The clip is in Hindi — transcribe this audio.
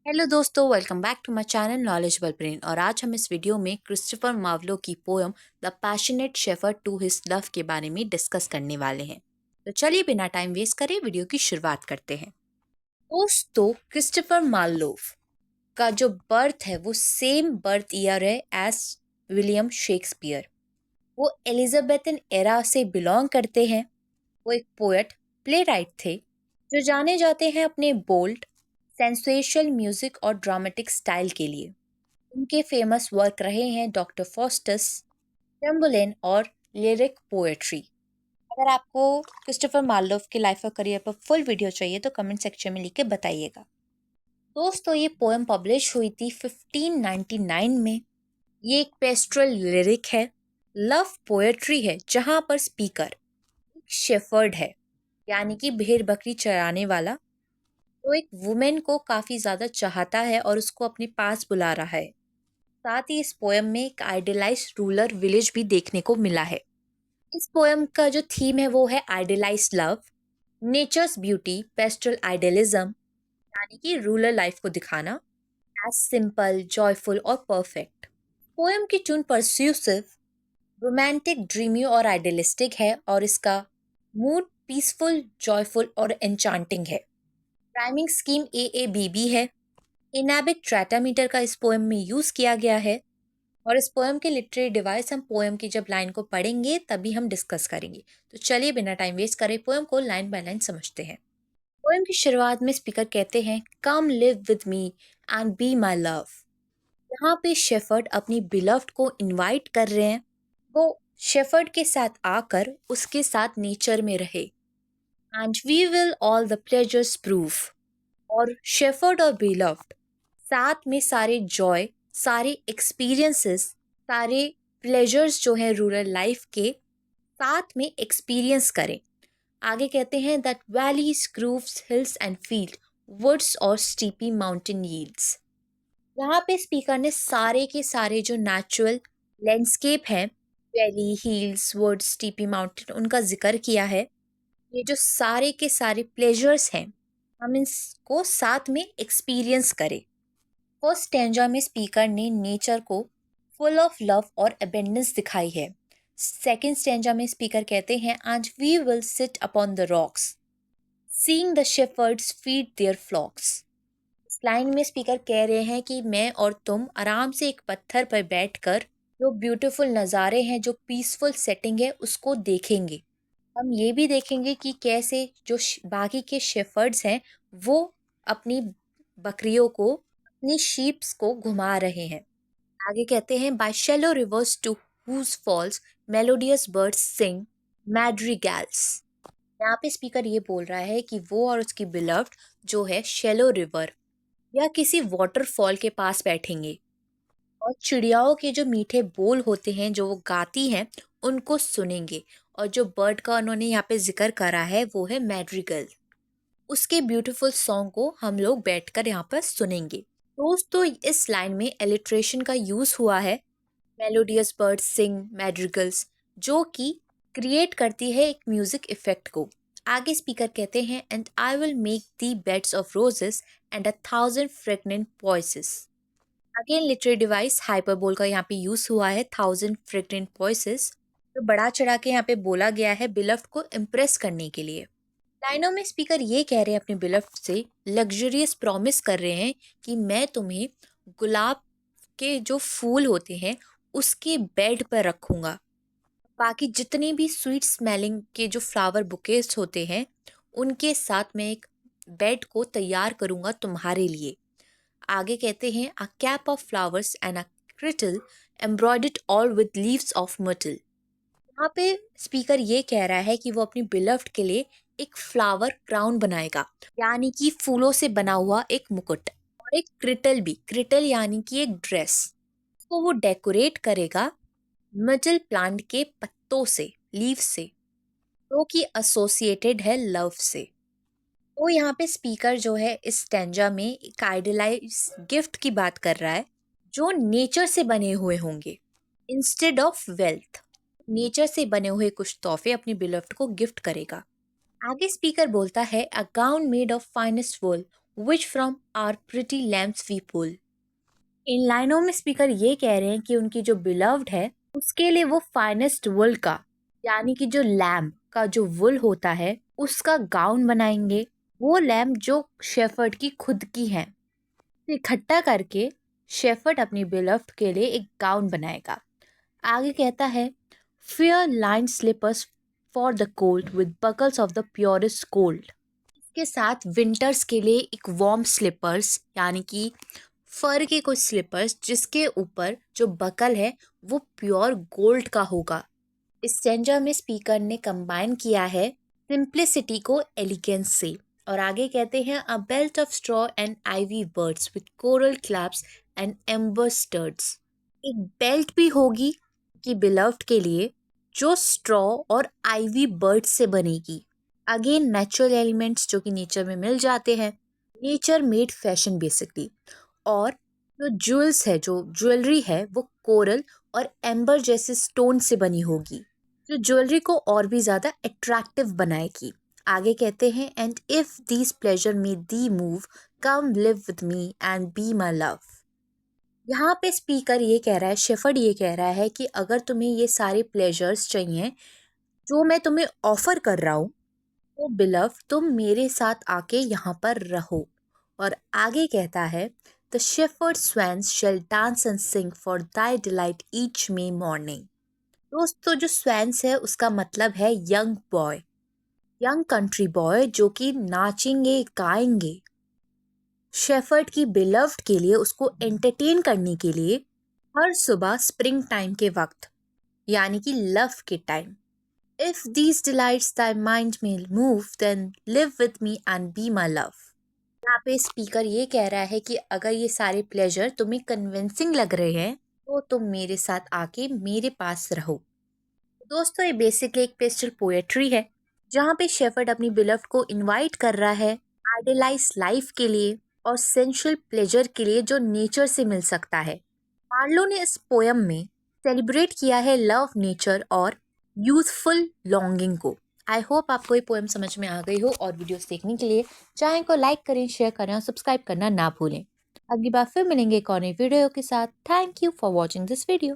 हेलो दोस्तों, welcome back to my channel knowledgeable brain. और आज हम इस वीडियो में क्रिस्टोफर मार्लो की poem the passionate shepherd to his love के बारे में डिस्कस करने वाले हैं। तो चलिए बिना टाइम वेस्ट करे वीडियो की शुरुआत करते हैं। दोस्तों, क्रिस्टोफर मार्लो का जो बर्थ है वो सेम बर्थ ईयर है एज विलियम शेक्सपियर। वो एलिजाबेथन एरा से बिलोंग करते हैं। वो एक पोएट, प्ले राइट थे जो जाने जाते हैं अपने बोल्ड सेंसेशनल म्यूजिक और ड्रामेटिक स्टाइल के लिए। उनके फेमस वर्क रहे हैं डॉक्टर फॉस्टस, चैम्बरलेन और लिरिक पोएट्री। अगर आपको क्रिस्टोफर मार्लोव के लाइफ और करियर पर फुल वीडियो चाहिए तो कमेंट सेक्शन में लिख के बताइएगा। दोस्तों, ये पोएम पब्लिश हुई थी 1599 में। ये एक पेस्ट्रल लिरिक है, लव पोएट्री है, जहाँ पर स्पीकर एक शेफर्ड है, यानी कि भेड़ बकरी चराने वाला। तो एक वुमेन को काफ़ी ज़्यादा चाहता है और उसको अपने पास बुला रहा है। साथ ही इस पोएम में एक आइडियलाइज्ड रूरल विलेज भी देखने को मिला है। इस पोएम का जो थीम है वो है idealized love, nature's beauty, pastoral idealism, यानी कि रूरल लाइफ को दिखाना एज सिंपल, जॉयफुल और परफेक्ट। पोएम की ट्यून परस्यूसिव, रोमांटिक, ड्रीमी और आइडियलिस्टिक है और इसका मूड पीसफुल, जॉयफुल और एन्चांटिंग है। राइमिंग स्कीम AABB है। इनैबिक ट्रैटामीटर का इस पोएम में यूज़ किया गया है। और इस पोएम के लिटरेरी डिवाइस हम पोएम की जब लाइन को पढ़ेंगे तभी हम डिस्कस करेंगे। तो चलिए बिना टाइम वेस्ट करे पोएम को लाइन बाय लाइन समझते हैं। पोएम की शुरुआत में स्पीकर कहते हैं, come live with me and be my love. यहाँ पे शेफर्ड अपनी बिलव्ड को इनवाइट कर रहे हैं, वो शेफर्ड के साथ आकर उसके साथ नेचर में रहे। And we will all the pleasures prove. और शेफर्ड और बिलव्ड साथ में सारे जॉय, सारे एक्सपीरियंसेस, सारे प्लेजर्स जो हैं रूरल लाइफ के साथ में एक्सपीरियंस करें। आगे कहते हैं that valleys, groves, hills and field, woods और स्टीपी माउंटेन यील्ड्स। यहाँ पे स्पीकर ने सारे के सारे जो नेचुरल लैंडस्केप हैं, वैली, हिल्स, वुड्स, स्टीपी माउंटेन, उनका जिक्र किया है। ये जो सारे के सारे प्लेजर्स हैं, हम इनको साथ में एक्सपीरियंस करें। फर्स्ट स्टैंजा में स्पीकर ने नेचर को फुल ऑफ लव और अबेंडेंस दिखाई है। सेकंड स्टैंजा में स्पीकर कहते हैं, and we will sit upon the rocks seeing the shepherds feed their flocks. इस लाइन में स्पीकर कह रहे हैं कि मैं और तुम आराम से एक पत्थर पर बैठकर जो ब्यूटीफुल नज़ारे हैं, जो पीसफुल सेटिंग है, उसको देखेंगे। हम ये भी देखेंगे कि कैसे जो बाकी के शेफर्ड्स हैं वो अपनी बकरियों को, अपनी शीप्स को घुमा रहे हैं। आगे कहते हैं, by shallow rivers to whose falls melodious birds sing madrigals. यहाँ पे स्पीकर ये बोल रहा है कि वो और उसकी बिलव्ड जो है शैलो रिवर या किसी वाटरफॉल के पास बैठेंगे और चिड़ियाओं के जो मीठे बोल होते हैं जो वो गाती हैं उनको सुनेंगे। और जो बर्ड का उन्होंने यहाँ पे जिक्र करा है वो है मैड्रिगल। उसके ब्यूटीफुल सॉन्ग को हम लोग बैठकर यहाँ पर सुनेंगे। दोस्तों, इस लाइन में एलिट्रेशन का यूज़ हुआ है, मेलोडियस बर्ड्स सिंग मैड्रिगल्स, जो कि क्रिएट करती है एक म्यूजिक इफेक्ट को। आगे स्पीकर कहते हैं, and I will make the beds of roses and 1,000 fragrant voices. Again literary device hyperbole का यहाँ पे यूज हुआ है, 1,000 फ्रेगनेंट वॉइसेस, तो बड़ा चढ़ा के यहाँ पे बोला गया है बिलफ्ट को इम्प्रेस करने के लिए। लाइनों में स्पीकर ये कह रहे हैं अपने बिलफ्ट से, लग्जरियस प्रॉमिस कर रहे हैं कि मैं तुम्हें गुलाब के जो फूल होते हैं उसके बेड पर रखूँगा। बाकी जितने भी स्वीट स्मेलिंग के जो फ्लावर बुकेज होते हैं उनके साथ मैं एक बेड को तैयार करूँगा तुम्हारे लिए। आगे कहते हैं, a cap of flowers and a kirtle embroidered all with leaves of myrtle. यहाँ पे स्पीकर ये कह रहा है कि वो अपनी बिलव्ड के लिए एक फ्लावर क्राउन बनाएगा, यानी कि फूलों से बना हुआ एक मुकुट, और एक क्रिटल भी, क्रिटल यानी कि एक ड्रेस, तो वो डेकोरेट करेगा मिडल प्लांट के पत्तों से, लीव से, जो कि एसोसिएटेड है लव से। तो यहाँ पे स्पीकर जो है इस स्टैंजा में एक आइडियलाइज गिफ्ट की बात कर रहा है जो नेचर से बने हुए होंगे इंस्टेड ऑफ वेल्थ। नेचर से बने हुए कुछ तोहफे अपनी बिलव्ड को गिफ्ट करेगा। आगे स्पीकर बोलता है, a gown made of finest wool which from our pretty lambs we pull। इन लाइनों में स्पीकर ये कह रहे हैं कि उनकी जो बिलव्ड है उसके लिए वो फाइनेस्ट वुल का, यानी कि जो लैम्ब का जो वुल होता है उसका गाउन बनाएंगे। वो लैम्ब जो शेफर्ड की खुद की है, इकट्ठा करके शेफर्ड अपनी बिलव्ड के लिए एक गाउन बनाएगा। आगे कहता है fair line slippers for the cold with buckles of the purest gold. इसके साथ विंटर्स के लिए एक वार्म स्लीपर्स, यानी कि फर के कुछ स्लीपर्स जिसके ऊपर जो बकल है वो प्योर गोल्ड का होगा। इस स्टैंजा में स्पीकर ने कंबाइन किया है सिंप्लिसिटी को एलिगेंस से। और आगे कहते हैं a belt of straw and ivy birds with coral claps and amber studs. एक बेल्ट भी होगी कि बिलव्ड के लिए जो स्ट्रॉ और आईवी बर्ड्स से बनेगी। अगेन नेचुरल एलिमेंट्स जो कि नेचर में मिल जाते हैं, नेचर मेड फैशन बेसिकली। और जो ज्वेल्स है, जो ज्वेलरी है वो कोरल और एम्बर जैसे स्टोन से बनी होगी, जो ज्वेलरी को और भी ज़्यादा अट्रैक्टिव बनाएगी। आगे कहते हैं and if these pleasure may the move come live with me and be my love. यहाँ पे स्पीकर ये कह रहा है, शेफर्ड ये कह रहा है कि अगर तुम्हें ये सारे प्लेजर्स चाहिए जो मैं तुम्हें ऑफर कर रहा हूँ तो बिलव तुम मेरे साथ आके यहाँ पर रहो। और आगे कहता है the shepherd swains shall dance and sing for thy delight each May morning. दोस्तों जो स्वैन्स है उसका मतलब है young boy, young country boy जो कि नाचेंगे गाएंगे शेफर्ड की बिलव्ड के लिए, उसको एंटरटेन करने के लिए हर सुबह स्प्रिंग टाइम के वक्त, यानी कि लव के time. If these delights thy mind may move, then live with me and be my love। यहाँ पे स्पीकर ये कह रहा है कि अगर ये सारे प्लेजर तुम्हें कन्विंसिंग लग रहे हैं तो तुम मेरे साथ आके मेरे पास रहो। दोस्तों ये बेसिकली एक पेस्टल पोएट्री है जहाँ पे शेफर्ड अपनी बिलव्ड को इनवाइट कर रहा है आइडियलाइज लाइफ के लिए और सेंशुअल प्लेजर के लिए जो नेचर से मिल सकता है। मार्लो ने इस पोयम में सेलिब्रेट किया है लव, नेचर और यूथफुल लॉन्गिंग को। आई होप आपको ये पोएम समझ में आ गई हो, और वीडियोस देखने के लिए चैनल को लाइक करें, शेयर करें और सब्सक्राइब करना ना भूलें। अगली बार फिर मिलेंगे एक और नई वीडियो के साथ। Thank you for watching this video.